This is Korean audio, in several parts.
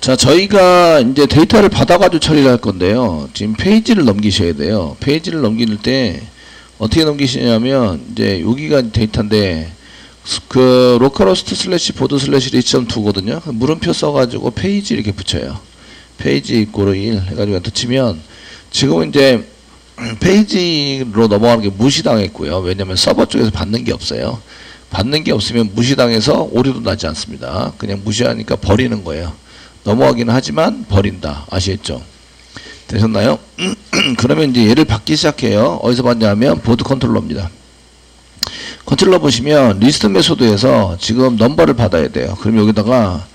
자, 저희가 이제 데이터를 받아가지고 처리를 할 건데요. 지금 페이지를 넘기셔야 돼요. 페이지를 넘길 때 어떻게 넘기시냐면, 이제 여기가 데이터인데, 그 로컬호스트 슬래시 보드 슬래시 리치.2거든요. 물음표 써가지고 페이지 이렇게 붙여요. 페이지 이꼬르 1 해가지고 엔터 치면, 지금은 이제 페이지로 넘어가는 게 무시당했고요. 왜냐면 서버 쪽에서 받는 게 없어요. 받는 게 없으면 무시당해서 오류도 나지 않습니다. 그냥 무시하니까 버리는 거예요. 넘어가기는 하지만 버린다. 아시겠죠? 되셨나요? 그러면 이제 얘를 받기 시작해요. 어디서 받냐면 보드 컨트롤러입니다. 컨트롤러 보시면 리스트 메소드에서 지금 넘버를 받아야 돼요. 그럼 여기다가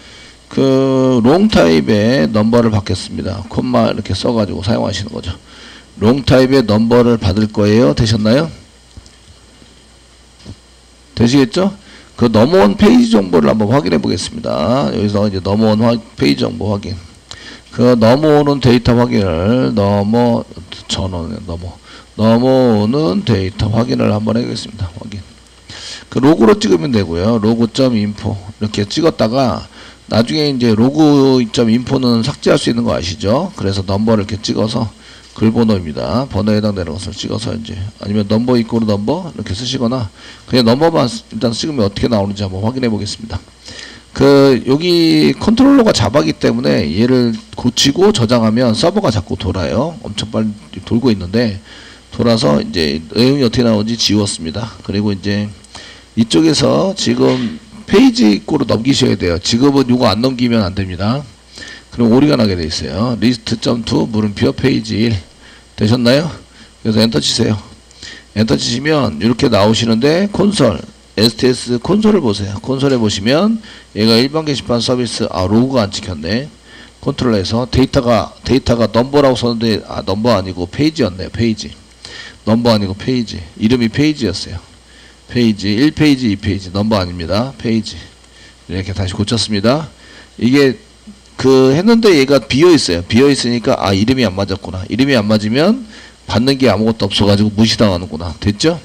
그 롱 타입의 넘버를 받겠습니다. 콤마 이렇게 써가지고 사용하시는 거죠. 롱 타입의 넘버를 받을 거예요. 되셨나요? 되시겠죠? 그 넘어온 페이지 정보를 한번 확인해 보겠습니다. 여기서 이제 넘어온 페이지 정보 확인. 그 넘어오는 데이터 확인을 넘어오는 데이터 확인을 한번 해보겠습니다. 확인. 그 로그로 찍으면 되고요. 로그.info 이렇게 찍었다가 나중에 이제 로그.info는 삭제할 수 있는 거 아시죠? 그래서 넘버를 이렇게 찍어서 글 번호입니다. 번호에 해당되는 것을 찍어서 이제 아니면 넘버 이꼬르 넘버 이렇게 쓰시거나 그냥 넘버만 일단 찍으면 어떻게 나오는지 한번 확인해 보겠습니다. 그 여기 컨트롤러가 자바기 때문에 얘를 고치고 저장하면 서버가 자꾸 돌아요. 엄청 빨리 돌고 있는데 돌아서 이제 내용이 어떻게 나오는지 지웠습니다. 그리고 이제 이쪽에서 지금 페이지 이꼬르 넘기셔야 돼요. 지금은 이거 안 넘기면 안 됩니다. 그럼 오류가 나게 돼 있어요. 리스트.2 물음표 페이지 1 되셨나요? 그래서 엔터 치세요. 엔터 치시면 이렇게 나오시는데 콘솔 STS 콘솔을 보세요. 콘솔에 보시면 얘가 일반 게시판 서비스 로그가 안 찍혔네. 컨트롤에서 데이터가 넘버라고 썼는데 넘버 아니고 페이지였네요. 페이지 넘버 아니고 페이지 이름이 페이지였어요. 페이지 1페이지 2페이지 넘버 아닙니다. 페이지 이렇게 다시 고쳤습니다. 이게 그 했는데 얘가 비어있어요. 비어있으니까 이름이 안 맞았구나. 이름이 안 맞으면 받는 게 아무것도 없어가지고 무시당하는구나. 됐죠?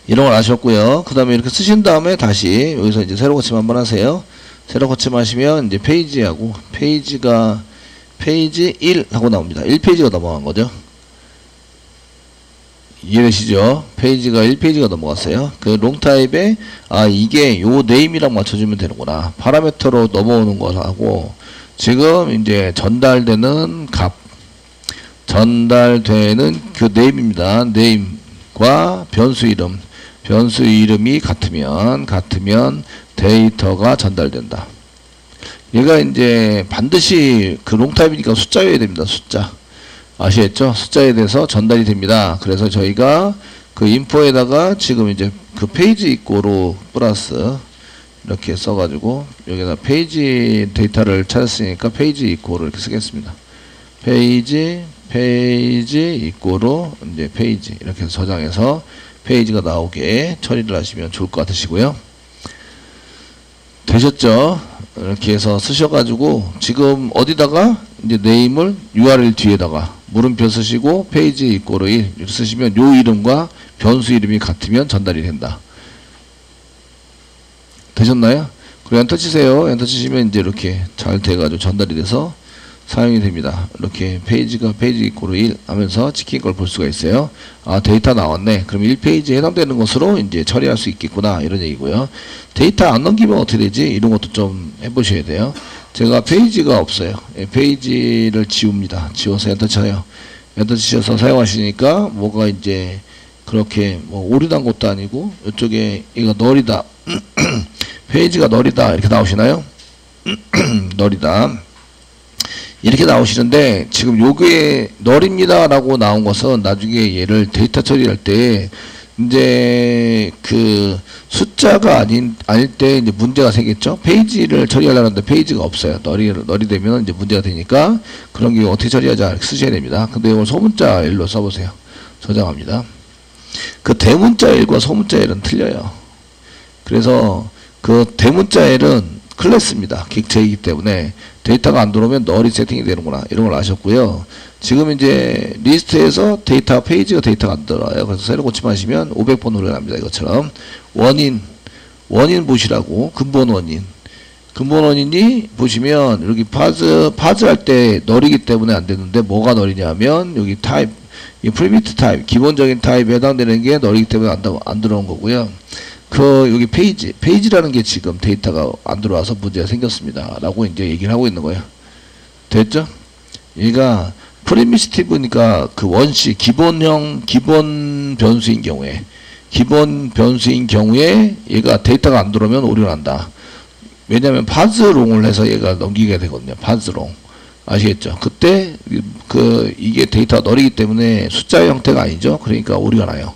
이런 걸 아셨고요. 그 다음에 이렇게 쓰신 다음에 다시 여기서 이제 새로 고침 한번 하세요. 새로 고침하시면 이제 페이지하고 페이지가 페이지 1 하고 나옵니다. 1페이지가 넘어간 거죠. 이해되시죠? 페이지가 1페이지가 넘어갔어요. 그 롱타입에 이게 요 네임이랑 맞춰주면 되는구나. 파라미터로 넘어오는 거하고 지금 이제 전달되는 그 네임입니다. 네임과 변수 이름이 같으면 데이터가 전달된다. 얘가 이제 반드시 그 롱타입이니까 숫자여야 됩니다. 숫자. 아시겠죠? 숫자에 대해서 전달이 됩니다. 그래서 저희가 그 인포에다가 지금 이제 그 페이지 이꼬르 플러스 이렇게 써가지고 여기다 페이지 데이터를 찾았으니까 페이지 이꼬르 이렇게 쓰겠습니다. 페이지 이꼬르 이제 페이지 이렇게 저장해서 페이지가 나오게 처리를 하시면 좋을 것 같으시고요. 되셨죠? 이렇게 해서 쓰셔가지고 지금 어디다가 이제 네임을 URL 뒤에다가 물음표 쓰시고 페이지 이꼬르 1 이렇게 쓰시면 요 이름과 변수 이름이 같으면 전달이 된다. 되셨나요? 그리고 엔터 치세요. 엔터 치시면 이제 이렇게 잘 돼가지고 전달이 돼서 사용이 됩니다. 이렇게 페이지가 페이지 이꼬르 1 하면서 찍힌 걸 볼 수가 있어요. 데이터 나왔네. 그럼 1페이지에 해당되는 것으로 이제 처리할 수 있겠구나. 이런 얘기고요. 데이터 안 넘기면 어떻게 되지? 이런 것도 좀 해보셔야 돼요. 제가 페이지가 없어요. 페이지를 지웁니다. 지워서 엔터 쳐요. 엔터 치셔서 사용하시니까 뭐가 이제 그렇게 뭐 오류난 것도 아니고 이쪽에 이거 널이다. 페이지가 널이다. 이렇게 나오시나요? 널이다. 이렇게 나오시는데 지금 요게 널입니다 라고 나온 것은 나중에 얘를 데이터 처리할 때 이제 그 숫자가 아닐 때 이제 문제가 생겼죠. 페이지를 처리하려는데 페이지가 없어요. 널이 되면 이제 문제가 되니까 그런 게 어떻게 처리하자 이렇게 쓰셔야 됩니다. 근데 이걸 소문자 L로 써보세요. 저장합니다. 그 대문자 L과 소문자 L은 틀려요. 그래서 그 대문자 L은 클래스입니다. 객체이기 때문에 데이터가 안 들어오면 널이 세팅이 되는구나. 이런 걸 아셨고요. 지금 이제 리스트에서 데이터 페이지가 데이터가 안 들어와요. 그래서 새로 고침하시면 500번 노래 납니다. 이것처럼 원인 보시라고 근본 원인 근본 원인이 보시면 여기 파즈 할 때 널이기 때문에 안 되는데 뭐가 널이냐면 여기 타입, 이 프리미트 타입, 기본적인 타입에 해당되는 게 널이기 때문에 안 들어온 거고요. 그 여기 페이지라는 게 지금 데이터가 안 들어와서 문제가 생겼습니다. 라고 이제 얘기를 하고 있는 거예요. 됐죠? 얘가 프리미티브니까 그 원시 기본 변수인 경우에 얘가 데이터가 안 들어오면 오류가 난다. 왜냐면 파즈롱을 해서 얘가 넘기게 되거든요. 파즈롱. 아시겠죠? 그때 이게 데이터가 널이기 때문에 숫자의 형태가 아니죠. 그러니까 오류가 나요.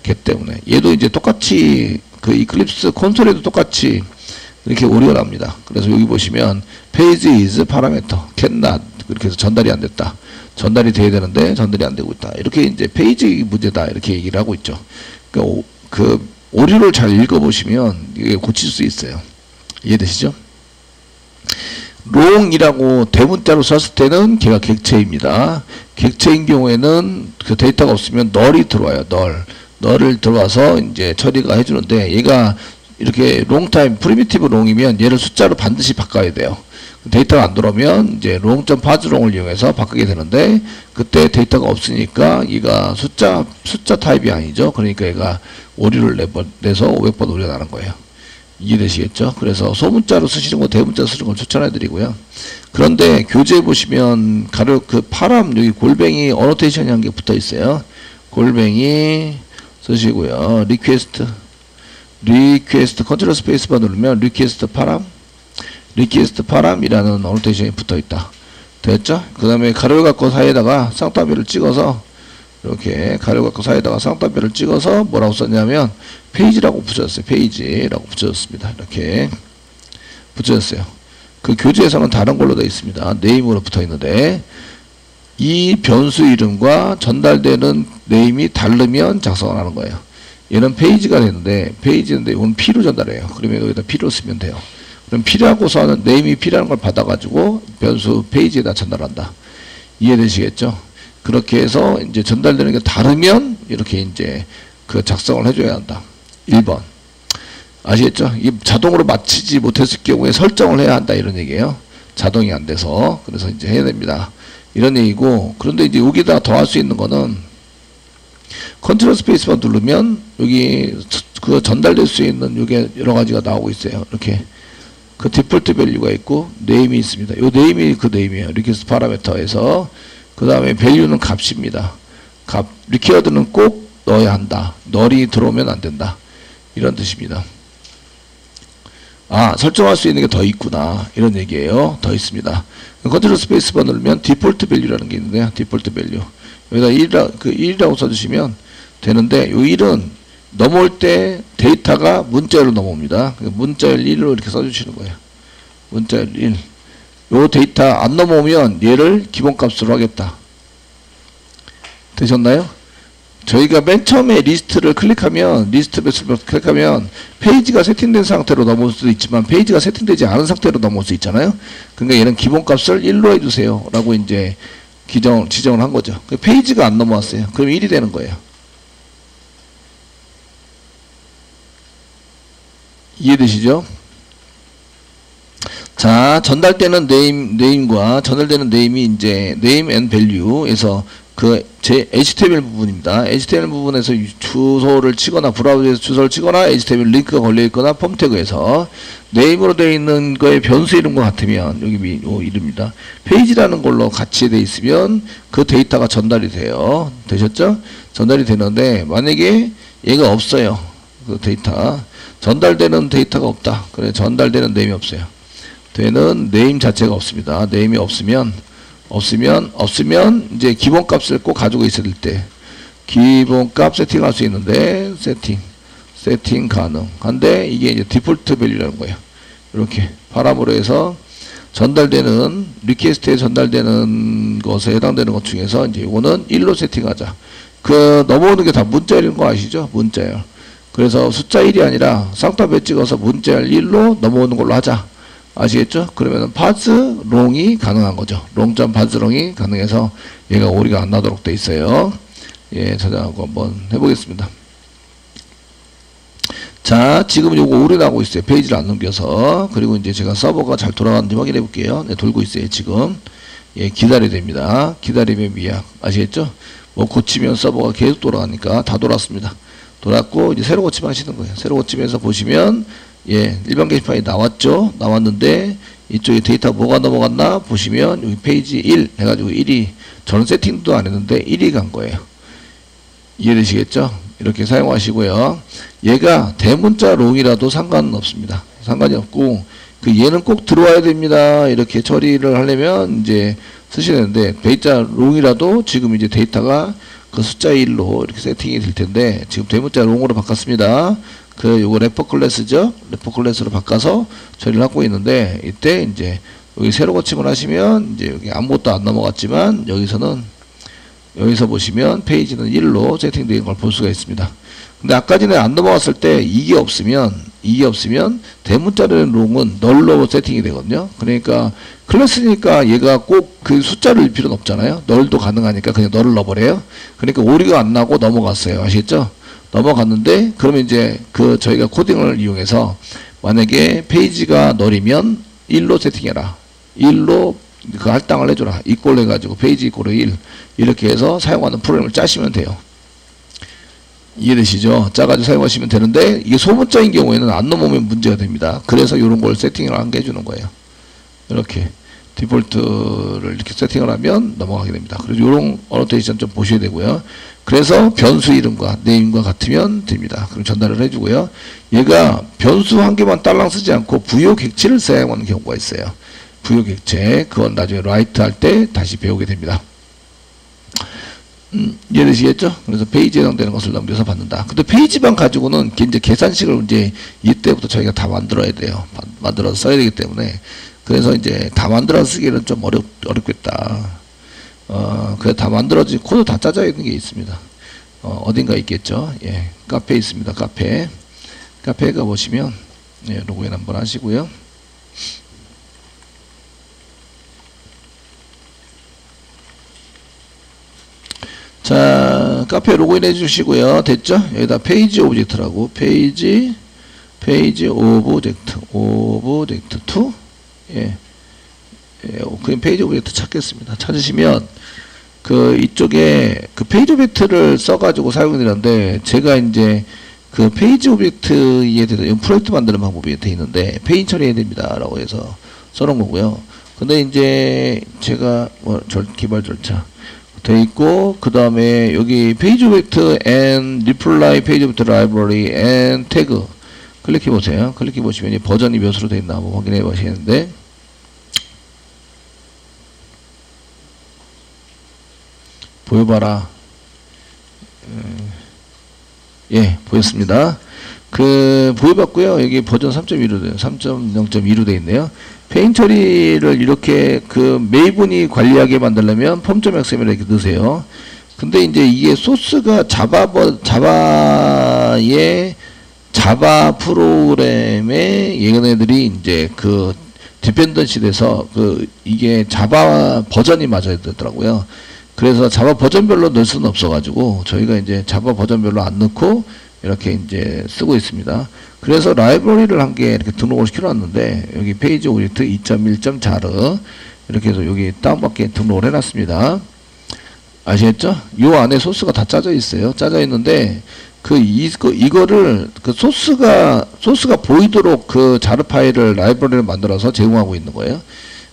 걔 때문에. 얘도 이제 똑같이 그 이클립스 콘솔에도 똑같이 이렇게 오류가 납니다. 그래서 여기 보시면 page is parameter cannot 이렇게 해서 전달이 안 됐다. 전달이 돼야 되는데 전달이 안 되고 있다. 이렇게 이제 페이지 문제다. 이렇게 얘기를 하고 있죠. 그러니까 그 오류를 잘 읽어보시면 이게 고칠 수 있어요. 이해되시죠? 롱이라고 대문자로 썼을 때는 걔가 객체입니다. 객체인 경우에는 그 데이터가 없으면 널이 들어와요. 널을 들어와서 이제 처리가 해주는데 얘가 이렇게 롱타임 프리미티브 롱이면 얘를 숫자로 반드시 바꿔야 돼요. 데이터가 안 들어오면 이제 롱.파즈롱을 이용해서 바꾸게 되는데 그때 데이터가 없으니까 얘가 숫자 타입이 아니죠. 그러니까 얘가 오류를 내서 500번 오류가 나는 거예요. 이해되시겠죠? 그래서 소문자로 쓰시는 거 대문자로 쓰시는 걸 추천해 드리고요. 그런데 교재에 보시면 그 파람 여기 골뱅이 어노테이션이 한 개 붙어 있어요. 골뱅이 쓰시고요. 리퀘스트 컨트롤 스페이스바 누르면 리퀘스트 파람이라는 어노테이션이 붙어 있다. 됐죠? 그 다음에 가로 갖고 사이에다가 쌍따비를 찍어서 이렇게 가로 갖고 사이에다가 쌍따비를 찍어서 뭐라고 썼냐면 페이지라고 붙였어요. 페이지라고 붙여줬습니다. 이렇게 붙여줬어요. 그 교재에서는 다른 걸로 되어 있습니다. 네임으로 붙어 있는데 이 변수 이름과 전달되는 네임이 다르면 작성을 하는 거예요. 얘는 페이지가 되는데 페이지인데 이건 P로 전달해요. 그러면 여기다 P로 쓰면 돼요. 그럼 P라고서 네임이 P라는 걸 받아가지고 변수 페이지에다 전달한다. 이해되시겠죠? 그렇게 해서 이제 전달되는 게 다르면 이렇게 이제 그 작성을 해줘야 한다. 1번. 아시겠죠? 이 자동으로 맞추지 못했을 경우에 설정을 해야 한다. 이런 얘기예요. 자동이 안 돼서. 그래서 이제 해야 됩니다. 이런 얘기고. 그런데 이제 여기다 더 할 수 있는 거는 컨트롤 스페이스만 누르면 여기 그 전달될 수 있는 이게 여러 가지가 나오고 있어요. 이렇게. 그 디폴트 밸류가 있고 네임이 있습니다. 요 네임이 그 네임이에요. 리퀘스트 파라미터에서 그 다음에 밸류는 값입니다. 리퀘어드는 꼭 넣어야 한다. 널이 들어오면 안 된다. 이런 뜻입니다. 아, 설정할 수 있는 게 더 있구나. 이런 얘기예요. 더 있습니다. 컨트롤 스페이스바 누르면 디폴트 밸류라는 게 있는데요. 디폴트 밸류. 여기다 1이라고 써주시면 되는데 요 1은 넘어올 때 데이터가 문자열로 넘어옵니다. 문자열 1로 이렇게 써주시는 거예요. 문자열 1. 요 데이터 안 넘어오면 얘를 기본값으로 하겠다. 되셨나요? 저희가 맨 처음에 리스트를 클릭하면 리스트 배수를 클릭하면 페이지가 세팅된 상태로 넘어올 수도 있지만 페이지가 세팅되지 않은 상태로 넘어올 수 있잖아요. 그러니까 얘는 기본값을 1로 해주세요 라고 이제 지정을 한 거죠. 페이지가 안 넘어왔어요. 그럼 1이 되는 거예요. 이해되시죠? 자, 전달되는 네임과 전달되는 네임이 이제 name and value에서 그 제 HTML 부분입니다. HTML 부분에서 주소를 치거나 브라우저에서 주소를 치거나 HTML 링크가 걸려 있거나 폼 태그에서 네임으로 되어 있는 거에 변수 이름과 같으면 여기 이름입니다. 페이지라는 걸로 같이 되어 있으면 그 데이터가 전달이 돼요. 되셨죠? 전달이 되는데 만약에 얘가 없어요. 그 데이터 전달되는 데이터가 없다. 그래 전달되는 네임이 없어요. 되는 네임 자체가 없습니다. 네임이 없으면 이제 기본값을 꼭 가지고 있을 때 기본값 세팅할 수 있는데 세팅 가능한데 이게 이제 디폴트 밸류라는 거예요. 이렇게 파람으로 해서 전달되는 리퀘스트에 전달되는 것에 해당되는 것 중에서 이제 이거는 1로 세팅하자. 그 넘어오는 게 다 문자열인 거 아시죠? 문자열. 그래서 숫자 1이 아니라 쌍따비에 찍어서 문자열 1로 넘어오는 걸로 하자. 아시겠죠? 그러면은 파즈롱이 가능한 거죠. 롱.파즈롱이 가능해서 얘가 오류가 안 나도록 돼 있어요. 예, 저장하고 한번 해보겠습니다. 자, 지금 요거 오래 나오고 있어요. 페이지를 안 넘겨서. 그리고 이제 제가 서버가 잘 돌아가는지 확인해 볼게요. 네, 돌고 있어요, 지금. 예, 기다려야 됩니다. 기다리면 미약. 아시겠죠? 뭐 고치면 서버가 계속 돌아가니까 다 돌았습니다. 돌았고, 이제 새로 고치면 하시는 거예요. 새로 고치면서 보시면, 예, 일반 게시판이 나왔죠? 나왔는데, 이쪽에 데이터 뭐가 넘어갔나? 보시면, 여기 페이지 1 해가지고 1이, 저는 세팅도 안 했는데 1이 간 거예요. 이해되시겠죠? 이렇게 사용하시고요. 얘가 대문자 롱이라도 상관은 없습니다. 상관이 없고, 그 얘는 꼭 들어와야 됩니다. 이렇게 처리를 하려면 이제 쓰시는데, 데이터 롱이라도 지금 이제 데이터가 그 숫자 1로 이렇게 세팅이 될 텐데, 지금 대문자 롱으로 바꿨습니다. 그 요거 레퍼 클래스죠? 레퍼 클래스로 바꿔서 처리를 하고 있는데, 이때 이제 여기 새로 고침을 하시면 이제 여기 아무것도 안 넘어갔지만, 여기서 보시면 페이지는 1로 세팅된 걸 볼 수가 있습니다. 근데 아까 전에 안 넘어갔을 때 이게 없으면 대문자는 롱은 널로 세팅이 되거든요. 그러니까 클래스니까 얘가 꼭 그 숫자를 넣을 필요는 없잖아요. 널도 가능하니까 그냥 널을 넣어버려요. 그러니까 오류가 안 나고 넘어갔어요. 아시겠죠? 넘어갔는데, 그러면 이제 그 저희가 코딩을 이용해서 만약에 페이지가 널이면 1로 세팅해라. 1로 그 할당을 해줘라. 이꼴 해가지고 페이지 이꼴 1 이렇게 해서 사용하는 프로그램을 짜시면 돼요. 이해되시죠? 짜가지고 사용하시면 되는데, 이게 소문자인 경우에는 안 넘으면 문제가 됩니다. 그래서 이런 걸 세팅을 한 게 해주는 거예요. 이렇게 디폴트를 이렇게 세팅을 하면 넘어가게 됩니다. 그래서 이런 어노테이션 좀 보셔야 되고요. 그래서 변수 이름과 네임과 같으면 됩니다. 그럼 전달을 해주고요. 얘가 변수 한 개만 딸랑 쓰지 않고 부여 객체를 사용하는 경우가 있어요. 부여 객체, 그건 나중에 라이트 할 때 다시 배우게 됩니다. 이해되시겠죠? 그래서 페이지에 해당되는 것을 넘겨서 받는다. 근데 페이지만 가지고는 이제 계산식을 이제 이때부터 저희가 다 만들어야 돼요. 만들어서 써야 되기 때문에. 그래서 이제 다 만들어서 쓰기는 좀 어렵겠다. 그래 다 만들어진 코드 다 짜져 있는 게 있습니다. 어딘가 있겠죠? 예. 카페에 있습니다. 카페에 가보시면, 예, 로그인 한번 하시고요. 자, 카페 로그인 해주시고요. 됐죠? 여기다 페이지 오브젝트라고, 페이지 오브젝트 2, 예, 그냥 페이지 오브젝트 찾겠습니다. 찾으시면, 그 이쪽에 그 페이지 오브젝트를 써가지고 사용되는데, 제가 이제 그 페이지 오브젝트에 대해서 프로젝트 만드는 방법이 되어 있는데, 페이지 처리해야 됩니다. 라고 해서 써놓은 거고요. 근데 이제 제가 기발 절차 돼 있고, 그 다음에 여기 페이지 오브젝트 and reply 페이지 오브젝트 library and tag 클릭해 보세요. 클릭해 보시면 버전이 몇으로 돼 있나 한번 확인해 보시는데, 보여봐라. 예, 보였습니다. 그 보여봤고요. 여기 버전 3.2로 돼요. 3.0.2로 돼 있네요. 페인 처리를 이렇게 그 메이븐이 관리하게 만들려면 폼.xml 이렇게 넣으세요. 근데 이제 이게 소스가 자바 프로그램에 얘네들이 이제 그 디펜던시 돼서 그 이게 자바 버전이 맞아야 되더라고요. 그래서 자바 버전별로 넣을 수는 없어가지고 저희가 이제 자바 버전별로 안 넣고 이렇게 이제 쓰고 있습니다. 그래서 라이브러리를 한 개 이렇게 등록을 시켜놨는데, 여기 페이지 오브젝트 2.1.자르 이렇게 해서 여기 다운받게 등록을 해놨습니다. 아시겠죠? 요 안에 소스가 다 짜져 있어요. 짜져 있는데 이거를 그 소스가 보이도록 그 자르 파일을 라이브러리를 만들어서 제공하고 있는 거예요.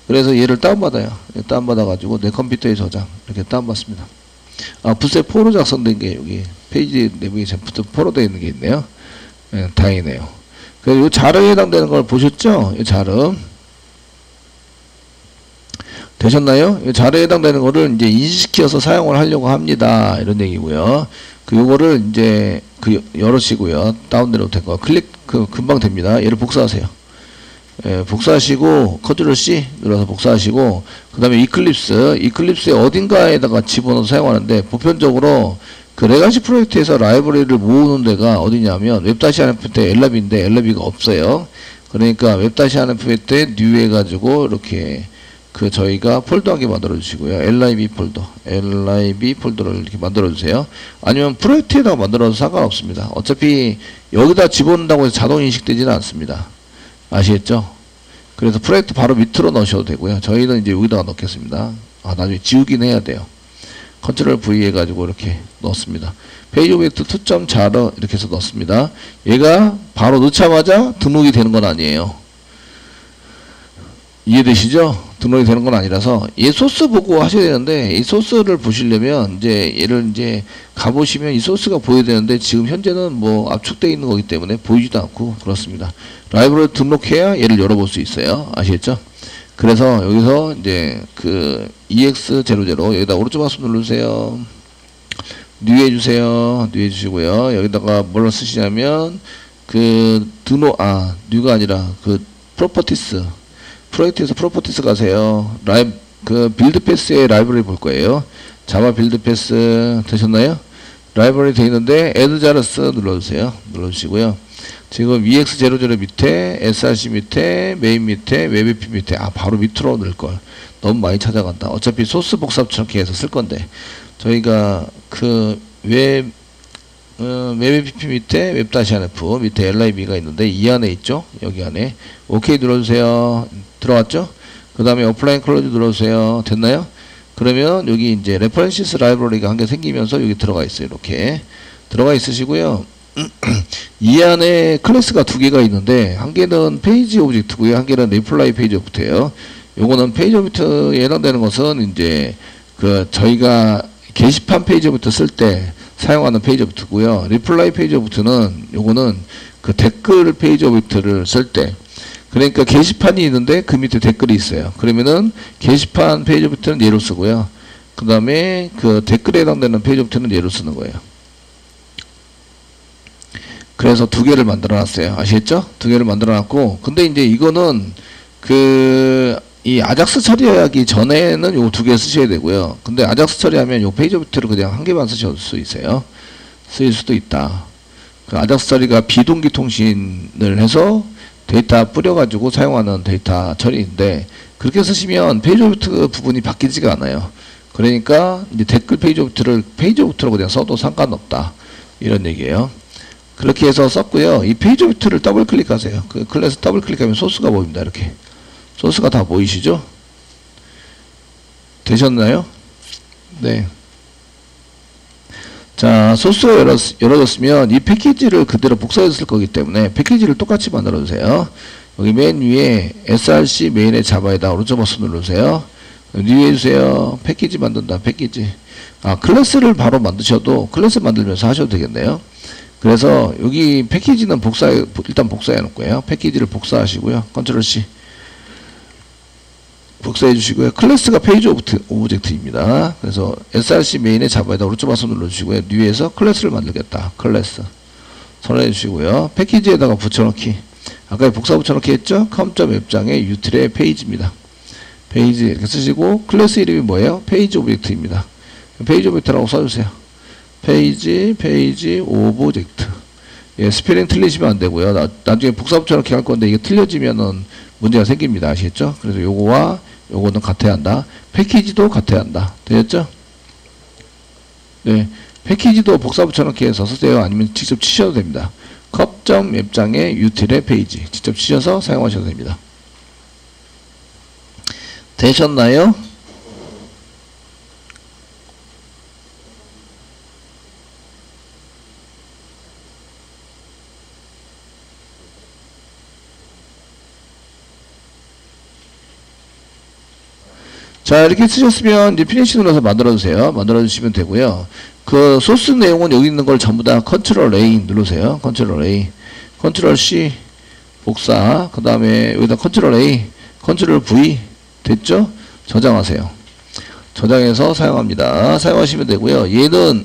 그래서 얘를 다운받아요. 다운받아가지고 내 컴퓨터에 저장 이렇게 다운받습니다. 붓에 4로 작성된 게 여기 페이지 내비게이션 붓에 4로 되어 있는 게 있네요. 예, 다행이네요. 그래서 이 자르에 해당되는 걸 보셨죠? 이 자르 되셨나요? 이 자르에 해당되는 거를 이제 인식시켜서 사용을 하려고 합니다. 이런 얘기고요. 요거를 이제 열으시고요. 다운로드 된 거 금방 됩니다. 얘를 복사하세요. 예, 복사하시고 컨트롤 C 눌러서 복사하시고, 그 다음에 이클립스의 어딘가에다가 집어넣어서 사용하는데, 보편적으로 그 레가시 프로젝트에서 라이브러리를 모으는 데가 어디냐면 웹-NF 때 엘라비인데 엘라비가 없어요. 그러니까 웹-NF 때 뉴 해가지고 이렇게 그 저희가 폴더 한 개 만들어 주시고요. lib 폴더를 이렇게 만들어 주세요. 아니면 프로젝트에다가 만들어도 상관없습니다. 어차피 여기다 집어넣는다고 해서 자동 인식되지는 않습니다. 아시겠죠? 그래서 프로젝트 바로 밑으로 넣으셔도 되고요. 저희는 이제 여기다가 넣겠습니다. 나중에 지우긴 해야 돼요. 컨트롤 V 해가지고 이렇게 넣습니다. 페이지 오브젝트 2.jar 이렇게 해서 넣습니다. 얘가 바로 넣자마자 등록이 되는 건 아니에요. 이해되시죠? 등록이 되는 건 아니라서 얘 소스 보고 하셔야 되는데 이 소스를 보시려면 이제 얘를 이제 가보시면 이 소스가 보여야 되는데 지금 현재는 뭐 압축되어 있는 거기 때문에 보이지도 않고 그렇습니다. 라이브러리 등록해야 얘를 열어볼 수 있어요. 아시겠죠? 그래서 여기서 이제 그 ex00 여기다 오른쪽 마우스 누르세요. 뉴 해주세요. 뉴 해주시고요. 여기다가 뭘로 쓰시냐면 그 등록 뉴가 아니라 그 프로퍼티스 프로젝트에서 프로퍼티스 가세요. 그 빌드 패스의 라이브러리 볼 거예요. 자바 빌드 패스 되셨나요? 라이브러리 되어 있는데 add jars 눌러주세요. 눌러주시고요. 지금 ex00 밑에 src 밑에 메인 밑에 웹API 밑에 바로 밑으로 넣을걸. 너무 많이 찾아간다. 어차피 소스 복사처럼 해서 쓸 건데 저희가 그 웹API 밑에 웹-nf 밑에 lib가 있는데 이 안에 있죠. 여기 안에 OK 눌러주세요. 들어왔죠? 그 다음에 어플라인 클로즈 눌러주세요. 됐나요? 그러면 여기 이제 레퍼런시스 라이브러리가 한 개 생기면서 여기 들어가 있어요. 이렇게 들어가 있으시고요. 이 안에 클래스가 두 개가 있는데 한 개는 페이지 오브젝트고요. 한 개는 리플라이 페이지 오브젝트예요. 요거는 페이지 오브젝트에 해당되는 것은 이제 그 저희가 게시판 페이지 오브젝트 쓸 때 사용하는 페이지 오브젝트고요. 리플라이 페이지 오브젝트는 요거는 그 댓글 페이지 오브젝트를 쓸 때 그러니까 게시판이 있는데 그 밑에 댓글이 있어요. 그러면은 게시판 페이지 오브젝트는 얘로 쓰고요. 그 다음에 그 댓글에 해당되는 페이지 오브젝트는 얘로 쓰는 거예요. 그래서 두 개를 만들어 놨어요. 아시겠죠? 두 개를 만들어 놨고 근데 이제 이거는 이 아작스 처리하기 전에는 요 두 개 쓰셔야 되고요. 근데 아작스 처리하면 요 페이지 오브젝트를 그냥 한 개만 쓰실 수 있어요. 쓰일 수도 있다. 그 아작스 처리가 비동기 통신을 해서 데이터 뿌려가지고 사용하는 데이터 처리인데 그렇게 쓰시면 페이지 오브젝트 부분이 바뀌지가 않아요. 그러니까 이제 댓글 페이지 오브젝트를 페이지 오브젝트로 그냥 써도 상관없다. 이런 얘기예요. 그렇게 해서 썼고요. 이 페이지 오브젝트를 더블 클릭하세요. 그 클래스 더블 클릭하면 소스가 보입니다. 이렇게. 소스가 다 보이시죠? 되셨나요? 네. 자, 소스가 열어졌으면 이 패키지를 그대로 복사해서 쓸 거기 때문에 패키지를 똑같이 만들어 주세요. 여기 맨 위에 src 메인의 자바에다 오른쪽 마우스 누르세요. 뉴 해주세요. 패키지 만든다. 패키지. 클래스를 바로 만드셔도 클래스 만들면서 하셔도 되겠네요. 그래서 여기 패키지는 일단 복사해 놓을 거예요. 패키지를 복사하시고요. 컨트롤 C 복사해 주시고요. 클래스가 페이지 오브젝트입니다. 그래서 src 메인의 자바에다 오른쪽 마우스 눌러주시고요. 뉴에서 클래스를 만들겠다. 클래스 선언해 주시고요. 패키지에다가 붙여넣기. 아까 복사 붙여넣기 했죠? 컴점 웹장의 유틸의 페이지입니다. 페이지 이렇게 쓰시고 클래스 이름이 뭐예요? 페이지 오브젝트입니다. 페이지 오브젝트라고 써주세요. 페이지 오브젝트. 예, 스페링 틀리시면 안 되고요. 나중에 복사 붙여넣기 할 건데 이게 틀려지면은 문제가 생깁니다. 아시겠죠? 그래서 요거와 요거는 같아야 한다. 패키지도 같아야 한다. 되셨죠? 네. 패키지도 복사 붙여넣기 해서 쓰세요. 아니면 직접 치셔도 됩니다. 컵점 웹장의 유틸의 페이지. 직접 치셔서 사용하셔도 됩니다. 되셨나요? 자, 이렇게 쓰셨으면 이제 피니시 눌러서 만들어주세요. 만들어주시면 되고요. 그 소스 내용은 여기 있는 걸 전부 다 컨트롤 A 누르세요. 컨트롤 A, 컨트롤 C 복사. 그 다음에 여기다 컨트롤 A, 컨트롤 V 됐죠? 저장하세요. 저장해서 사용합니다. 사용하시면 되고요. 얘는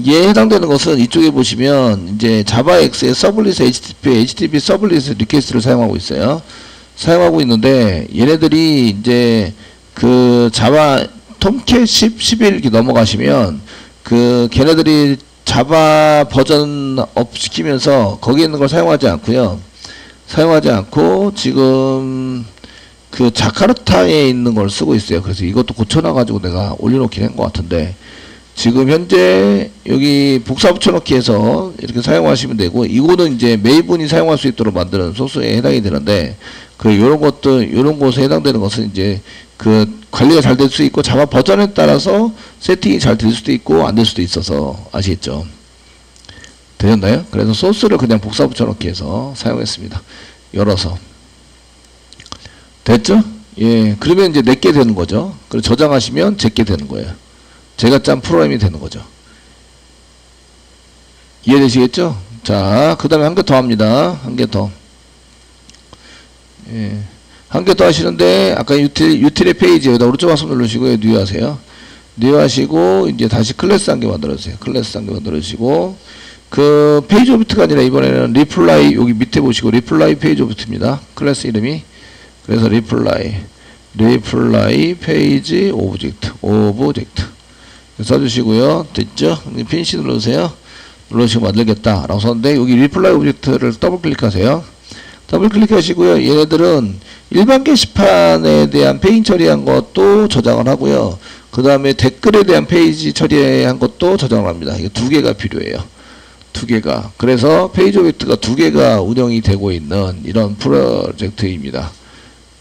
얘에 해당되는 것은 이쪽에 보시면 이제 자바X의 서블리스 HTTP 서블리스 리퀘스트를 사용하고 있어요. 사용하고 있는데 얘네들이 이제 그 자바 톰캣 10, 11 넘어가시면 그 걔네들이 자바 버전 업 시키면서 거기에 있는 걸 사용하지 않고요. 사용하지 않고 지금 그 자카르타에 있는 걸 쓰고 있어요. 그래서 이것도 고쳐놔가지고 내가 올려놓긴 한 것 같은데, 지금 현재 여기 복사 붙여넣기 해서 이렇게 사용하시면 되고, 이거는 이제 매분이 사용할 수 있도록 만드는 소스에 해당이 되는데, 그 요런 것도 요런 곳에 해당되는 것은 이제 그 관리가 잘 될 수 있고 자바 버전에 따라서 세팅이 잘 될 수도 있고 안 될 수도 있어서, 아시겠죠? 되셨나요? 그래서 소스를 그냥 복사 붙여넣기 해서 사용했습니다. 열어서. 됐죠? 예, 그러면 이제 내게 되는 거죠. 그리고 저장하시면 제게 되는 거예요. 제가 짠 프로그램이 되는 거죠. 이해되시겠죠? 자, 그 다음에 한 개 더 합니다. 한 개 더. 예, 한 개 더 하시는데, 아까 유틸의 페이지 여기다 오른쪽 마우스 누르시고, 뉴 하세요. 뉴 하시고, 이제 다시 클래스 한 개 만들어주세요. 클래스 한 개 만들어주시고, 그 페이지 오브젝트가 아니라 이번에는 리플라이, 여기 밑에 보시고, 리플라이 페이지 오브젝트입니다. 클래스 이름이. 그래서 리플라이 페이지 오브젝트 써주시고요. 됐죠? 피니시 눌러주세요. 눌러주시고 만들겠다 라고 썼는데, 여기 리플라이 오브젝트를 더블 클릭하세요. 더블 클릭하시고요. 얘네들은 일반 게시판에 대한 페인 처리한 것도 저장을 하고요. 그 다음에 댓글에 대한 페이지 처리한 것도 저장을 합니다. 이게 두 개가 필요해요. 두 개가. 그래서 페이지 오브젝트가 두 개가 운영이 되고 있는 이런 프로젝트입니다.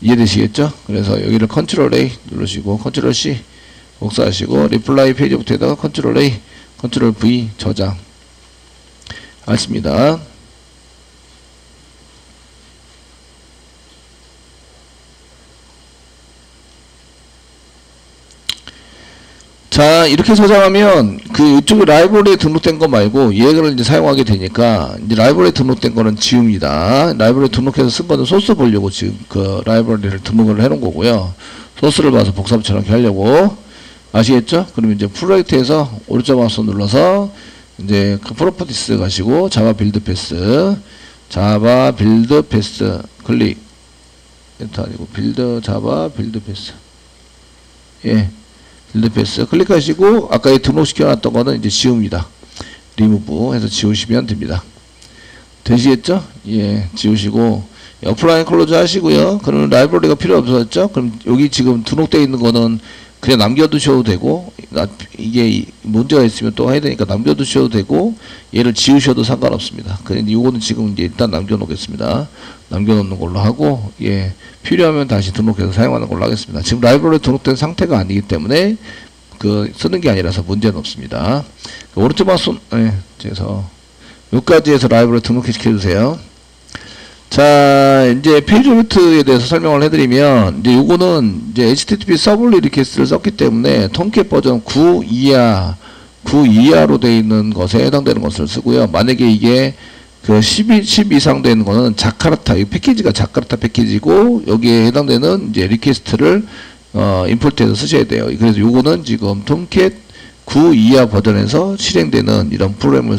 이해되시겠죠? 그래서 여기를 컨트롤 A 누르시고 컨트롤 C 복사하시고 리플라이 페이지 오브젝트에다가 컨트롤 A, 컨트롤 V 저장 하십니다. 자, 이렇게 저장하면 그 이쪽에 라이브러리에 등록된 거 말고 얘를 이제 사용하게 되니까, 이제 라이브러리에 등록된 거는 지웁니다. 라이브러리에 등록해서 쓴 거는 소스 보려고 지금 그 라이브러리를 등록을 해 놓은 거고요. 소스를 봐서 복사 붙여넣기 하려고. 아시겠죠? 그러면 이제 프로젝트에서 오른쪽 마우스 눌러서 이제 그 프로퍼티스 가시고 자바 빌드 패스 클릭. 엔터 아니고 자바 빌드 패스. 예. 빌드 패스 클릭하시고, 아까 등록시켜 놨던 거는 이제 지웁니다. 리무브 해서 지우시면 됩니다. 되시겠죠? 예, 지우시고 어플라인 클로즈 하시고요. 그러면 라이브러리가 필요 없었죠? 그럼 여기 지금 등록되어 있는 거는 그냥 남겨두셔도 되고, 이게 문제가 있으면 또 해야 되니까 남겨두셔도 되고, 얘를 지우셔도 상관없습니다. 그런데 이거는 지금 이제 일단 남겨놓겠습니다. 남겨놓는 걸로 하고, 예, 필요하면 다시 등록해서 사용하는 걸로 하겠습니다. 지금 라이브러리 등록된 상태가 아니기 때문에 그 쓰는 게 아니라서 문제는 없습니다. 오른쪽 마우스, 예, 그래서 여기까지 해서 라이브러리 등록시켜 주세요. 자, 이제 페이지 오브젝트에 대해서 설명을 해드리면, 이제 요거는 이제 HTTP 서블릿 리퀘스트를 썼기 때문에 톰캣 버전 9 이하로 되어 있는 것에 해당되는 것을 쓰고요. 만약에 이게 그 10 이상 되는 거는 자카르타, 이 패키지가 자카르타 패키지고, 여기에 해당되는 이제 리퀘스트를 임포트해서 쓰셔야 돼요. 그래서 요거는 지금 톰캣 9 이하 버전에서 실행되는 이런 프로그램을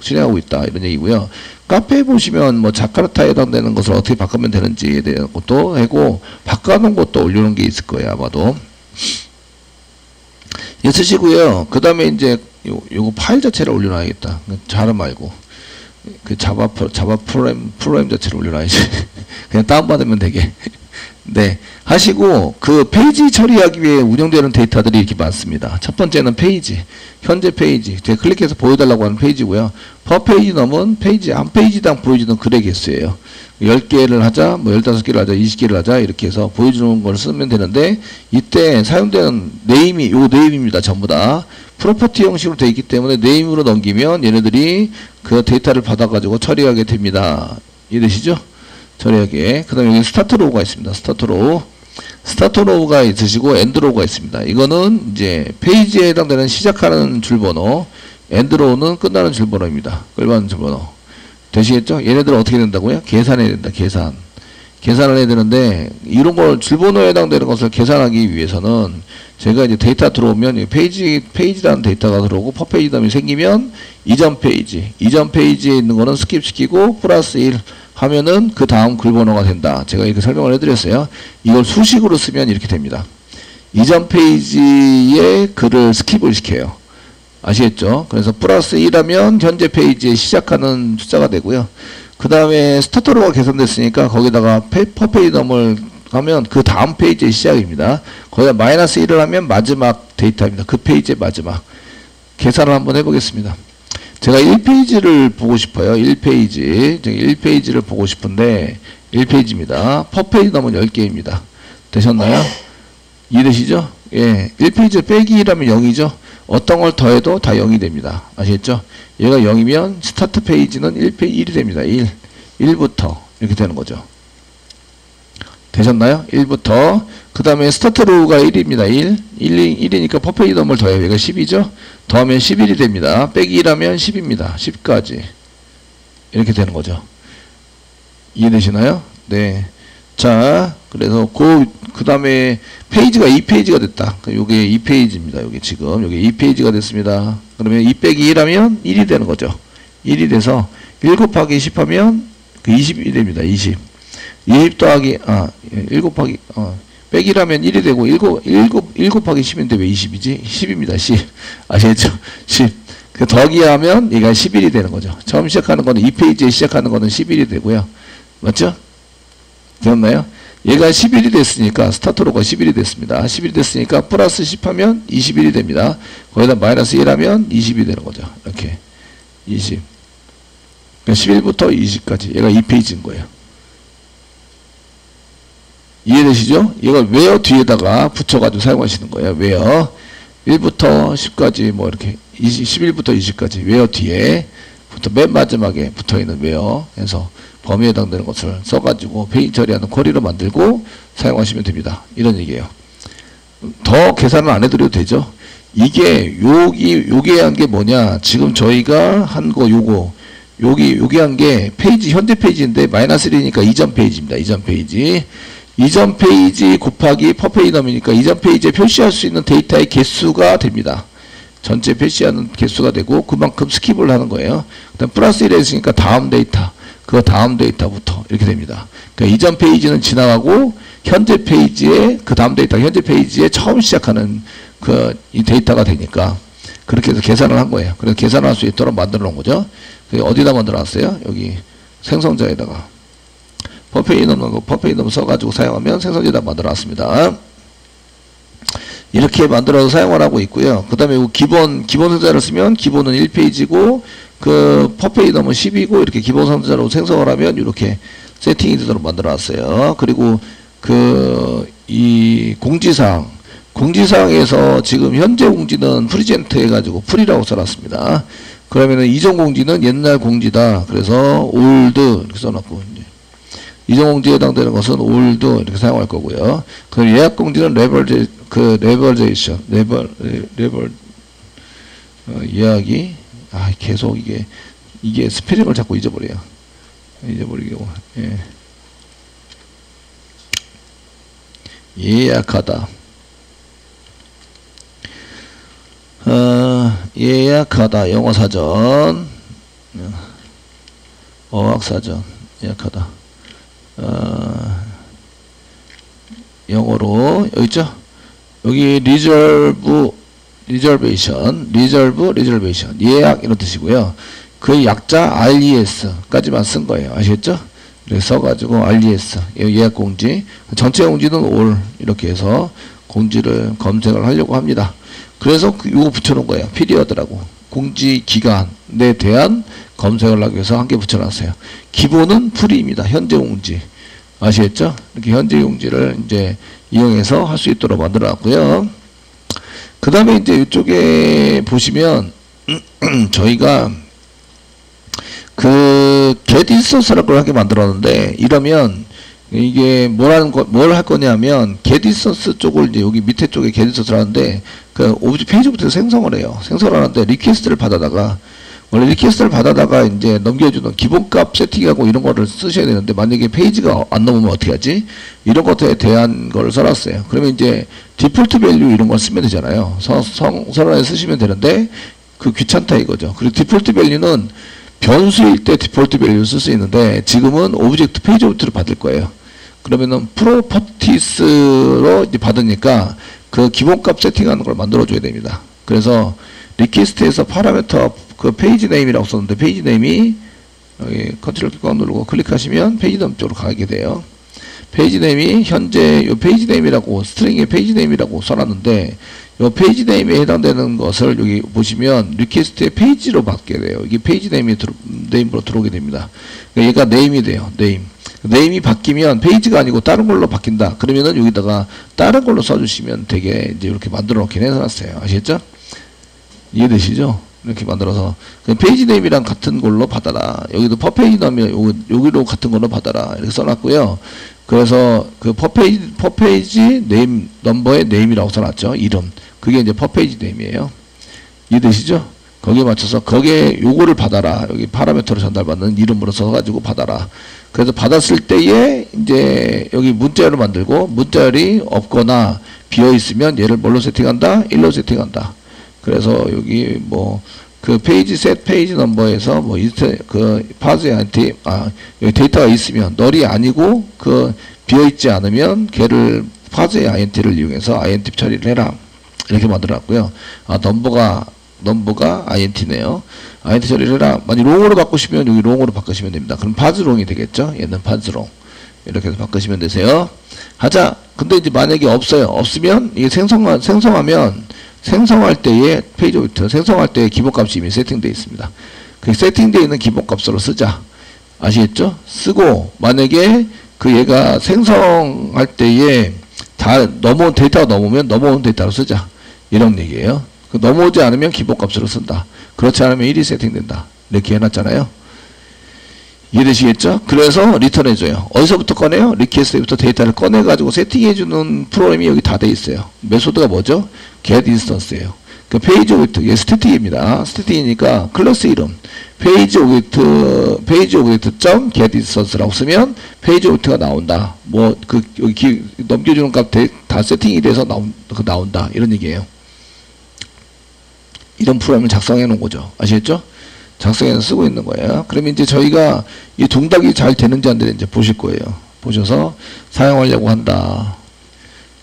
실행하고 있다, 이런 얘기고요. 카페에 보시면 뭐 자카르타에 해당되는 것을 어떻게 바꾸면 되는지에 대한 것도 하고, 바꿔놓은 것도 올려놓은 게 있을 거예요, 아마도. 예, 쓰시고요. 그 다음에 이제 요거 파일 자체를 올려놔야겠다. 자르 말고 그 자바 프로그램 자체를 올려놔야지. 그냥 다운받으면 되게. 네, 하시고 그 페이지 처리하기 위해 운영되는 데이터들이 이렇게 많습니다. 첫 번째는 페이지, 현재 페이지, 제가 클릭해서 보여달라고 하는 페이지고요. 퍼 페이지 넘은 페이지, 한 페이지당 보여주는 글의 개수예요. 10개를 하자, 뭐 15개를 하자, 20개를 하자, 이렇게 해서 보여주는 걸 쓰면 되는데, 이때 사용되는 네임이 요 네임입니다. 전부 다 프로퍼티 형식으로 되어 있기 때문에 네임으로 넘기면 얘네들이 그 데이터를 받아가지고 처리하게 됩니다. 이해되시죠? 처리하게. 그 다음에 여기 스타트 로우가 있습니다. 스타트 로우가 있으시고 엔드 로우가 있습니다. 이거는 이제 페이지에 해당되는 시작하는 줄번호, 엔드 로우는 끝나는 줄번호입니다. 끝나는 줄번호. 되시겠죠? 얘네들은 어떻게 된다고요? 계산해야 된다. 계산을 해야 되는데, 이런 걸 줄번호에 해당되는 것을 계산하기 위해서는 제가 이제 데이터 들어오면 페이지라는 데이터가 들어오고 퍼 페이지 다음에 생기면 이전 페이지에 있는 거는 스킵시키고 플러스 1 하면은 그 다음 글번호가 된다. 제가 이렇게 설명을 해드렸어요. 이걸 수식으로 쓰면 이렇게 됩니다. 이전 페이지에 글을 스킵을 시켜요. 아시겠죠? 그래서 플러스 1하면 현재 페이지에 시작하는 숫자가 되고요. 그 다음에 스타트로가 개선됐으니까 거기다가 퍼페이덤을 하면 그 다음 페이지의 시작입니다. 거기다 마이너스 1을 하면 마지막 데이터입니다. 그 페이지의 마지막. 계산을 한번 해보겠습니다. 제가 1페이지를 보고 싶어요. 1페이지. 1페이지를 보고 싶은데 1페이지입니다. 퍼페이덤은 10개입니다. 되셨나요? 이해되시죠? 예. 1페이지 빼기 1하면 0이죠? 어떤 걸 더해도 다 0이 됩니다. 아시겠죠? 얘가 0이면 스타트 페이지는 1이 됩니다. 1부터 이렇게 되는 거죠. 되셨나요? 1부터 그 다음에 스타트 로우가 1입니다. 1이니까 퍼페이덤을 더해요. 얘가 10이죠? 더하면 11이 됩니다. 빼기 1하면 10입니다. 10까지 이렇게 되는 거죠. 이해되시나요? 네. 자, 그래서 그 다음에 페이지가 2페이지가 됐다. 요게 2페이지입니다. 요게 지금 요게 2페이지가 됐습니다. 그러면 2 빼기 1하면 1이 되는 거죠. 1이 돼서 1 곱하기 10 하면 그 20이 됩니다. 20 더하기 1 곱하기 빼기 1하면 1이 되고 1 곱하기 10인데 왜 20이지? 10입니다. 10 아시겠죠? 10 그 더하기 하면 얘가 11이 되는 거죠. 처음 시작하는 거는 2페이지에 시작하는 거는 11이 되고요. 맞죠? 되었나요? 얘가 11이 됐으니까 스타트로가 11이 됐습니다. 11이 됐으니까 플러스 10 하면 21이 됩니다. 거기다 마이너스 1 하면 20이 되는 거죠. 이렇게 20 그러니까 11부터 20까지 얘가 2페이지인 거예요. 이해되시죠? 얘가 where 뒤에다가 붙여가지고 사용하시는 거예요. where 1부터 10까지 뭐 이렇게 11부터 20까지 where 뒤에 맨 마지막에 붙어있는 where 해서 범위에 해당되는 것을 써가지고 페이지 처리하는 쿼리로 만들고 사용하시면 됩니다. 이런 얘기예요. 더 계산을 안 해드려도 되죠. 이게 요게 한 게 뭐냐? 지금 저희가 한 거 요게 한 게 페이지 현재 페이지인데 마이너스 1이니까 이전 페이지입니다. 이전 페이지. 이전 페이지 곱하기 퍼페이덤이니까 이전 페이지에 표시할 수 있는 데이터의 개수가 됩니다. 전체 표시하는 개수가 되고 그만큼 스킵을 하는 거예요. 그다음 플러스 1 했으니까 다음 데이터. 그 다음 데이터부터 이렇게 됩니다. 그러니까 이전 페이지는 지나가고 현재 페이지에 그 다음 데이터 현재 페이지에 처음 시작하는 이 데이터가 되니까 그렇게 해서 계산을 한 거예요. 그래서 계산할 수 있도록 만들어 놓은 거죠. 어디다 만들어 놨어요? 여기 생성자에다가 퍼페이덤 써가지고 사용하면 생성자에다 만들어 놨습니다. 이렇게 만들어서 사용을 하고 있고요. 그 다음에 기본 생자를 쓰면 기본은 1페이지고 그 퍼페이덤은 10이고 이렇게 기본 상자로 생성을 하면 이렇게 세팅이 되도록 만들어 놨어요. 그리고 이 공지사항에서 지금 현재 공지는 프리젠트 해가지고 프리라고 써놨습니다. 그러면은 이전 공지는 옛날 공지다. 그래서 올드 이렇게 써놨고 이전 공지에 해당되는 것은 올드 이렇게 사용할 거고요. 그럼 예약 공지는 레버제이션 예약이 계속 이게 스페링을 자꾸 잊어버려요. 잊어버리고 예약하다. 예약하다. 영어사전 어학사전 예약하다. 영어로 여기 있죠? 여기 리저베이션 예약 이런 뜻이고요. 그 약자 RES까지만 쓴 거예요. 아시겠죠? 그래서 써가지고 RES 예약 공지 전체 공지는 all 이렇게 해서 공지를 검색을 하려고 합니다. 그래서 이거 붙여놓은 거예요. 피리어드라고 공지 기간에 대한 검색을 하기 위해서 한 개 붙여놨어요. 기본은 프리입니다. 현재 공지 아시겠죠? 이렇게 현재 공지를 이제 이용해서 할 수 있도록 만들어놨고요. 그 다음에 이제 이쪽에 보시면 저희가 get instance라고 하게 만들었는데 이러면 이게 뭘 할 거냐면 get instance 쪽을 이제 여기 밑에 쪽에 get instance를 하는데 그 오브젝트 페이지부터 생성을 해요. 생성을 하는데 리퀘스트를 받아다가 원래 리퀘스트를 받아다가 이제 넘겨주는 기본값 세팅하고 이런 거를 쓰셔야 되는데 만약에 페이지가 안 넘으면 어떻게 하지? 이런 것에 대한 걸 써놨어요. 그러면 이제 디폴트 밸류 이런 걸 쓰면 되잖아요. 선언에 쓰시면 되는데 그 귀찮다 이거죠. 그리고 디폴트 밸류는 변수일 때 디폴트 밸류 쓸 수 있는데 지금은 오브젝트 페이지부터를 받을 거예요. 그러면은 프로퍼티스로 이제 받으니까 그 기본값 세팅하는 걸 만들어줘야 됩니다. 그래서 리퀘스트에서 파라미터 그 페이지 네임이라고 썼는데 페이지 네임이 여기 컨트롤 키 꽉 누르고 클릭하시면 페이지 네임 쪽으로 가게 돼요. 페이지 네임이 현재 요 페이지 네임이라고 스트링에 페이지 네임이라고 써놨는데 요 페이지 네임에 해당되는 것을 여기 보시면 리퀘스트의 페이지로 받게 돼요. 이게 페이지 네임으로 들어오게 됩니다. 얘가 네임이 돼요. 네임이 바뀌면 페이지가 아니고 다른 걸로 바뀐다. 그러면은 여기다가 다른 걸로 써주시면 되게 이제 이렇게 만들어 놓긴 해놨어요. 아시겠죠? 이해되시죠? 이렇게 만들어서 페이지 네임이랑 같은 걸로 받아라. 여기도 퍼페이지 넣으면 여기로 같은 걸로 받아라. 이렇게 써놨고요. 그래서 그 퍼페이지 네임 넘버의 네임이라고 써놨죠. 이름. 그게 이제 퍼페이지 네임이에요. 이해되시죠? 거기에 맞춰서 거기에 요거를 받아라. 여기 파라미터로 전달받는 이름으로 써가지고 받아라. 그래서 받았을 때에 이제 여기 문자열을 만들고 문자열이 없거나 비어 있으면 얘를 뭘로 세팅한다? 1로 세팅한다. 그래서 여기 뭐 그 페이지 셋 페이지 넘버에서 뭐 그 파즈의 아이템 여기 데이터가 있으면 널이 아니고 그 비어 있지 않으면 걔를 파즈의 INT를 이용해서 INT 처리를 해라. 이렇게 만들어놨고요. 넘버가 INT네요. INT 처리를 해라. 만약 롱으로 바꾸시면 여기 롱으로 바꾸시면 됩니다. 그럼 파즈롱이 되겠죠. 얘는 파즈롱. 이렇게 해서 바꾸시면 되세요. 하자. 근데 이제 만약에 없으면 이게 생성할 때의 페이지 오브젝트, 생성할 때의 기본값이 이미 세팅되어 있습니다. 그 세팅되어 있는 기본값으로 쓰자. 아시겠죠? 쓰고, 만약에 그 얘가 생성할 때에 데이터가 넘으면 넘어온 데이터로 쓰자. 이런 얘기예요. 그 넘어오지 않으면 기본값으로 쓴다. 그렇지 않으면 1이 세팅된다. 이렇게 해놨잖아요. 이해되시겠죠? 그래서 리턴해줘요. 어디서부터 꺼내요? 리퀘스트부터 데이터를 꺼내가지고 세팅해주는 프로그램이 여기 다 돼 있어요. 메소드가 뭐죠? get instance예요. 그 페이지 오브젝트, 이게 스태틱입니다. 스태틱이니까 클래스 이름 페이지 오브젝트 점 get instance라고 쓰면 페이지 오브젝트가 나온다. 뭐 그 여기 넘겨주는 값 다 세팅이 돼서 나온다. 이런 얘기예요. 이런 프로그램을 작성해 놓은 거죠. 아시겠죠? 작성해서 쓰고 있는 거예요. 그러면 이제 저희가 이 동작이 잘 되는지 안 되는지 보실 거예요. 보셔서 사용하려고 한다.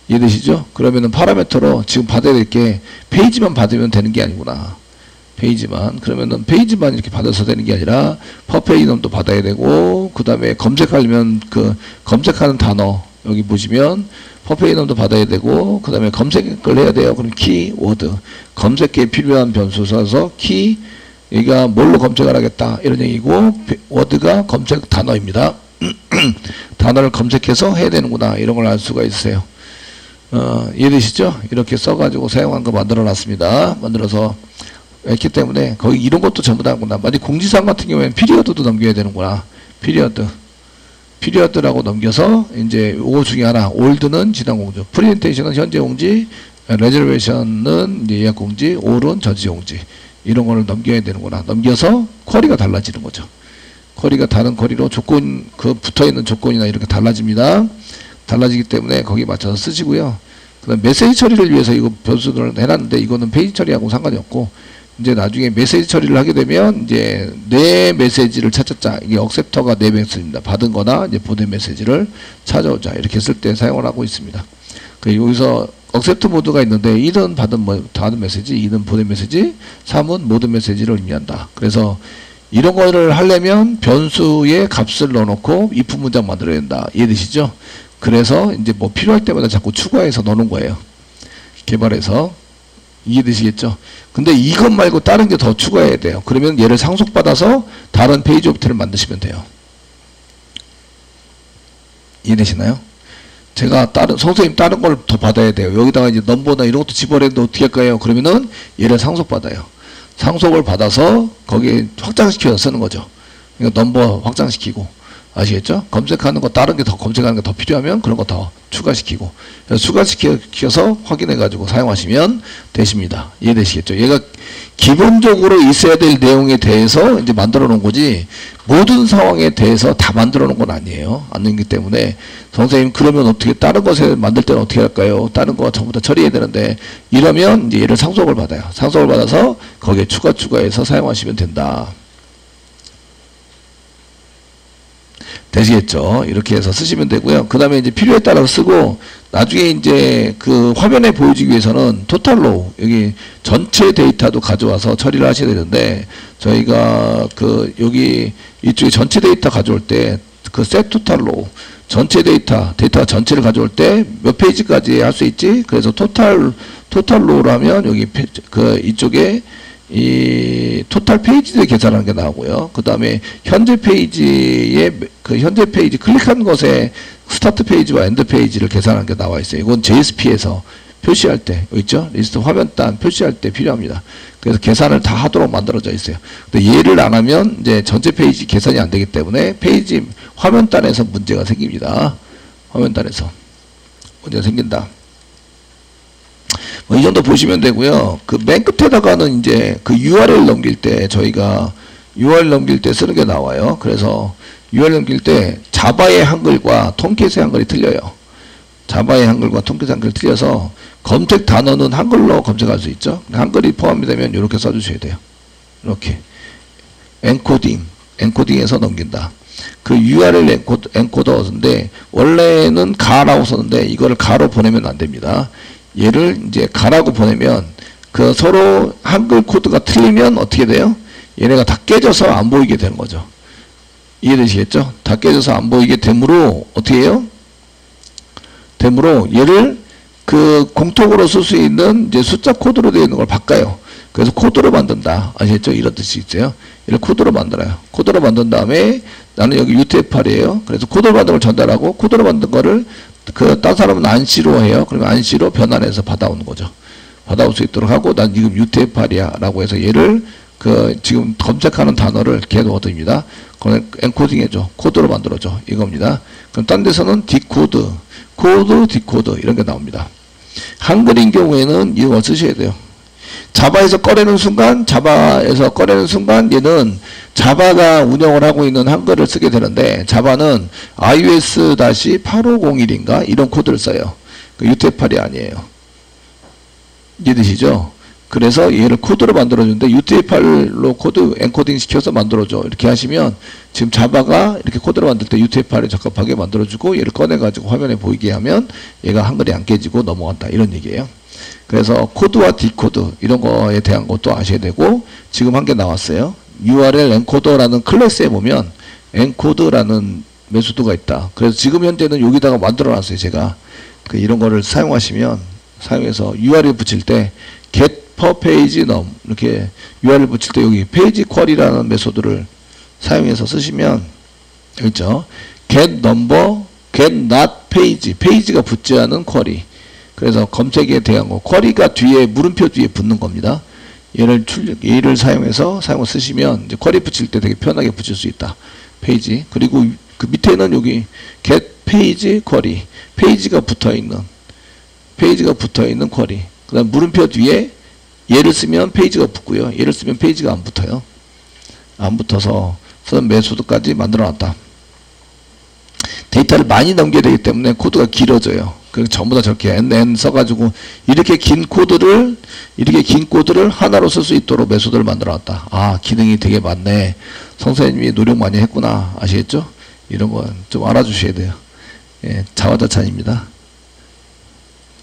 이해되시죠? 그러면은 파라미터로 지금 받아야 될 게 페이지만 받으면 되는 게 아니구나. 페이지만. 그러면은 페이지만 이렇게 받아서 되는 게 아니라 퍼페이지 놈도 받아야 되고 그 다음에 검색하려면 그 검색하는 단어 여기 보시면 퍼페이지 놈도 받아야 되고 그 다음에 검색을 해야 돼요. 그럼 키워드 검색에 필요한 변수 써서 키 여기가 뭘로 검색을 하겠다 이런 얘기고 워드가 검색 단어입니다. 단어를 검색해서 해야 되는구나 이런 걸 알 수가 있어요. 이해되시죠? 이렇게 써가지고 사용한 거 만들어 놨습니다. 만들어서 했기 때문에 거기 이런 것도 전부 다 하구나. 만약 공지사항 같은 경우에는 피리어드도 넘겨야 되는구나. 피리어드라고 넘겨서 이제 요거 중에 하나 올드는 지난 공지, 프리젠테이션은 현재 공지, 레저베이션은 이제 예약 공지, 올은 전시 공지 이런 거를 넘겨야 되는구나. 넘겨서 쿼리가 달라지는 거죠. 쿼리가 다른 쿼리로 조건 그 붙어있는 조건이나 이렇게 달라집니다. 달라지기 때문에 거기에 맞춰서 쓰시고요. 그다음 메시지 처리를 위해서 이거 변수를 해놨는데 이거는 페이지 처리하고 상관이 없고 이제 나중에 메시지 처리를 하게 되면 이제 내 메시지를 찾았자 이게 억셉터가 내 메시지입니다. 받은 거나 이제 보낸 메시지를 찾아오자 이렇게 쓸 때 사용을 하고 있습니다. 여기서 억셉트 모드가 있는데 1은 받은 메시지, 2는 보낸 메시지, 3은 모든 메시지를 의미한다. 그래서 이런 거를 하려면 변수의 값을 넣어놓고 if 문장 만들어야 된다. 이해되시죠? 그래서 이제 뭐 필요할 때마다 자꾸 추가해서 넣는 거예요. 개발해서. 이해되시겠죠? 근데 이것 말고 다른 게 더 추가해야 돼요. 그러면 얘를 상속받아서 다른 페이지 오브젝트를 만드시면 돼요. 이해되시나요? 제가 선생님 다른 걸 더 받아야 돼요. 여기다가 이제 넘버나 이런 것도 집어넣는데 어떻게 할까요? 그러면은 얘를 상속받아요. 상속을 받아서 거기에 확장시켜서 쓰는 거죠. 그러니까 넘버 확장시키고. 아시겠죠? 검색하는 거 다른 게 더 검색하는 게 더 필요하면 그런 거 더 추가시키고 추가시켜서 확인해 가지고 사용하시면 되십니다. 이해되시겠죠? 얘가 기본적으로 있어야 될 내용에 대해서 이제 만들어 놓은 거지 모든 상황에 대해서 다 만들어 놓은 건 아니에요. 아니기 때문에 선생님 그러면 어떻게 다른 것에 만들 때는 어떻게 할까요? 다른 거 전부 다 처리해야 되는데 이러면 이제 얘를 상속을 받아요. 상속을 받아서 거기에 추가해서 사용하시면 된다. 되시겠죠? 이렇게 해서 쓰시면 되고요. 그 다음에 이제 필요에 따라서 쓰고, 나중에 이제 그 화면에 보여주기 위해서는 토탈로 여기 전체 데이터도 가져와서 처리를 하셔야 되는데, 저희가 그 여기 이쪽에 전체 데이터 가져올 때 그 셋 토탈로 전체 데이터 전체를 가져올 때 몇 페이지까지 할 수 있지? 그래서 토탈로로 하면 여기 그 이쪽에 이 토탈 페이지를 계산하는 게 나오고요. 그 다음에 현재 페이지에 그 현재 페이지 클릭한 것에 스타트 페이지와 엔드 페이지를 계산하는 게 나와 있어요. 이건 JSP에서 표시할 때 있죠? 리스트 화면단 표시할 때 필요합니다. 그래서 계산을 다 하도록 만들어져 있어요. 근데 얘를 안 하면 이제 전체 페이지 계산이 안 되기 때문에 페이지 화면단에서 문제가 생깁니다. 화면단에서 문제가 생긴다. 뭐 이 정도 보시면 되고요. 그 맨 끝에다가는 이제 그 URL 넘길 때 저희가 URL 넘길 때 쓰는 게 나와요. 그래서 URL 넘길 때 자바의 한글과 톰캣의 한글이 틀려요. 자바의 한글과 톰캣의 한글이 틀려서 검색 단어는 한글로 검색할 수 있죠. 한글이 포함이 되면 이렇게 써주셔야 돼요. 이렇게 엔코딩에서 넘긴다. 그 URL 엔코더인데 원래는 가라고 썼는데 이거를 가로 보내면 안 됩니다. 얘를 이제 가라고 보내면 그 서로 한글 코드가 틀리면 어떻게 돼요? 얘네가 다 깨져서 안 보이게 되는 거죠. 이해되시겠죠? 다 깨져서 안 보이게 되므로 어떻게 해요? 되므로 얘를 그 공통으로 쓸 수 있는 이제 숫자 코드로 되어 있는 걸 바꿔요. 그래서 코드로 만든다. 아시겠죠? 이런 뜻이 있어요. 얘를 코드로 만들어요. 코드로 만든 다음에 나는 여기 UTF-8이에요. 그래서 코드로 만든 걸 전달하고 코드로 만든 거를 그 딴 사람은 안시로 해요. 그러면 안시로 변환해서 받아오는 거죠. 받아올 수 있도록 하고 난 지금 UTF-8이야 라고 해서 얘를 그 지금 검색하는 단어를 걔도 얻습니다. 그걸 엔코딩해줘. 코드로 만들어줘. 이겁니다. 그럼 딴 데서는 디코드, 디코드 이런 게 나옵니다. 한글인 경우에는 이걸 쓰셔야 돼요. 자바에서 꺼내는 순간 얘는 자바가 운영을 하고 있는 한글을 쓰게 되는데 자바는 iOS-8501인가 이런 코드를 써요. UTF-8이 아니에요. 이해되시죠? 그래서 얘를 코드로 만들어주는데 UTF-8로 코드 엔코딩 시켜서 만들어줘. 이렇게 하시면 지금 자바가 이렇게 코드로 만들 때 UTF-8에 적합하게 만들어주고 얘를 꺼내가지고 화면에 보이게 하면 얘가 한글이 안 깨지고 넘어간다. 이런 얘기예요. 그래서 코드와 디코드 이런 거에 대한 것도 아셔야 되고 지금 한 개 나왔어요. URL 엔코더라는 클래스에 보면 엔코드라는 메소드가 있다. 그래서 지금 현재는 여기다가 만들어 놨어요. 제가 그 이런 거를 사용해서 URL 붙일 때 get per page num 이렇게 URL 붙일 때 여기 페이지 쿼리라는 메소드를 사용해서 쓰시면 있죠. get number, get not page, 페이지가 붙지 않은 쿼리. 그래서 검색에 대한 거, 쿼리가 뒤에 물음표 뒤에 붙는 겁니다. 얘를 사용해서 쓰시면 이제 쿼리 붙일 때 되게 편하게 붙일 수 있다. 페이지. 그리고 그 밑에는 여기 get page query, 페이지가 붙어 있는 쿼리. 그다음 물음표 뒤에 얘를 쓰면 페이지가 붙고요. 얘를 쓰면 페이지가 안 붙어요. 안 붙어서 쓰는 메소드까지 만들어 놨다. 데이터를 많이 넘겨야 되기 때문에 코드가 길어져요. 그래서 전부 다 저렇게 NN 써가지고 이렇게 긴 코드를 하나로 쓸 수 있도록 메소드를 만들어 놨다. 아, 기능이 되게 많네. 선생님이 노력 많이 했구나. 아시겠죠? 이런 건 좀 알아주셔야 돼요. 예, 자화자찬입니다.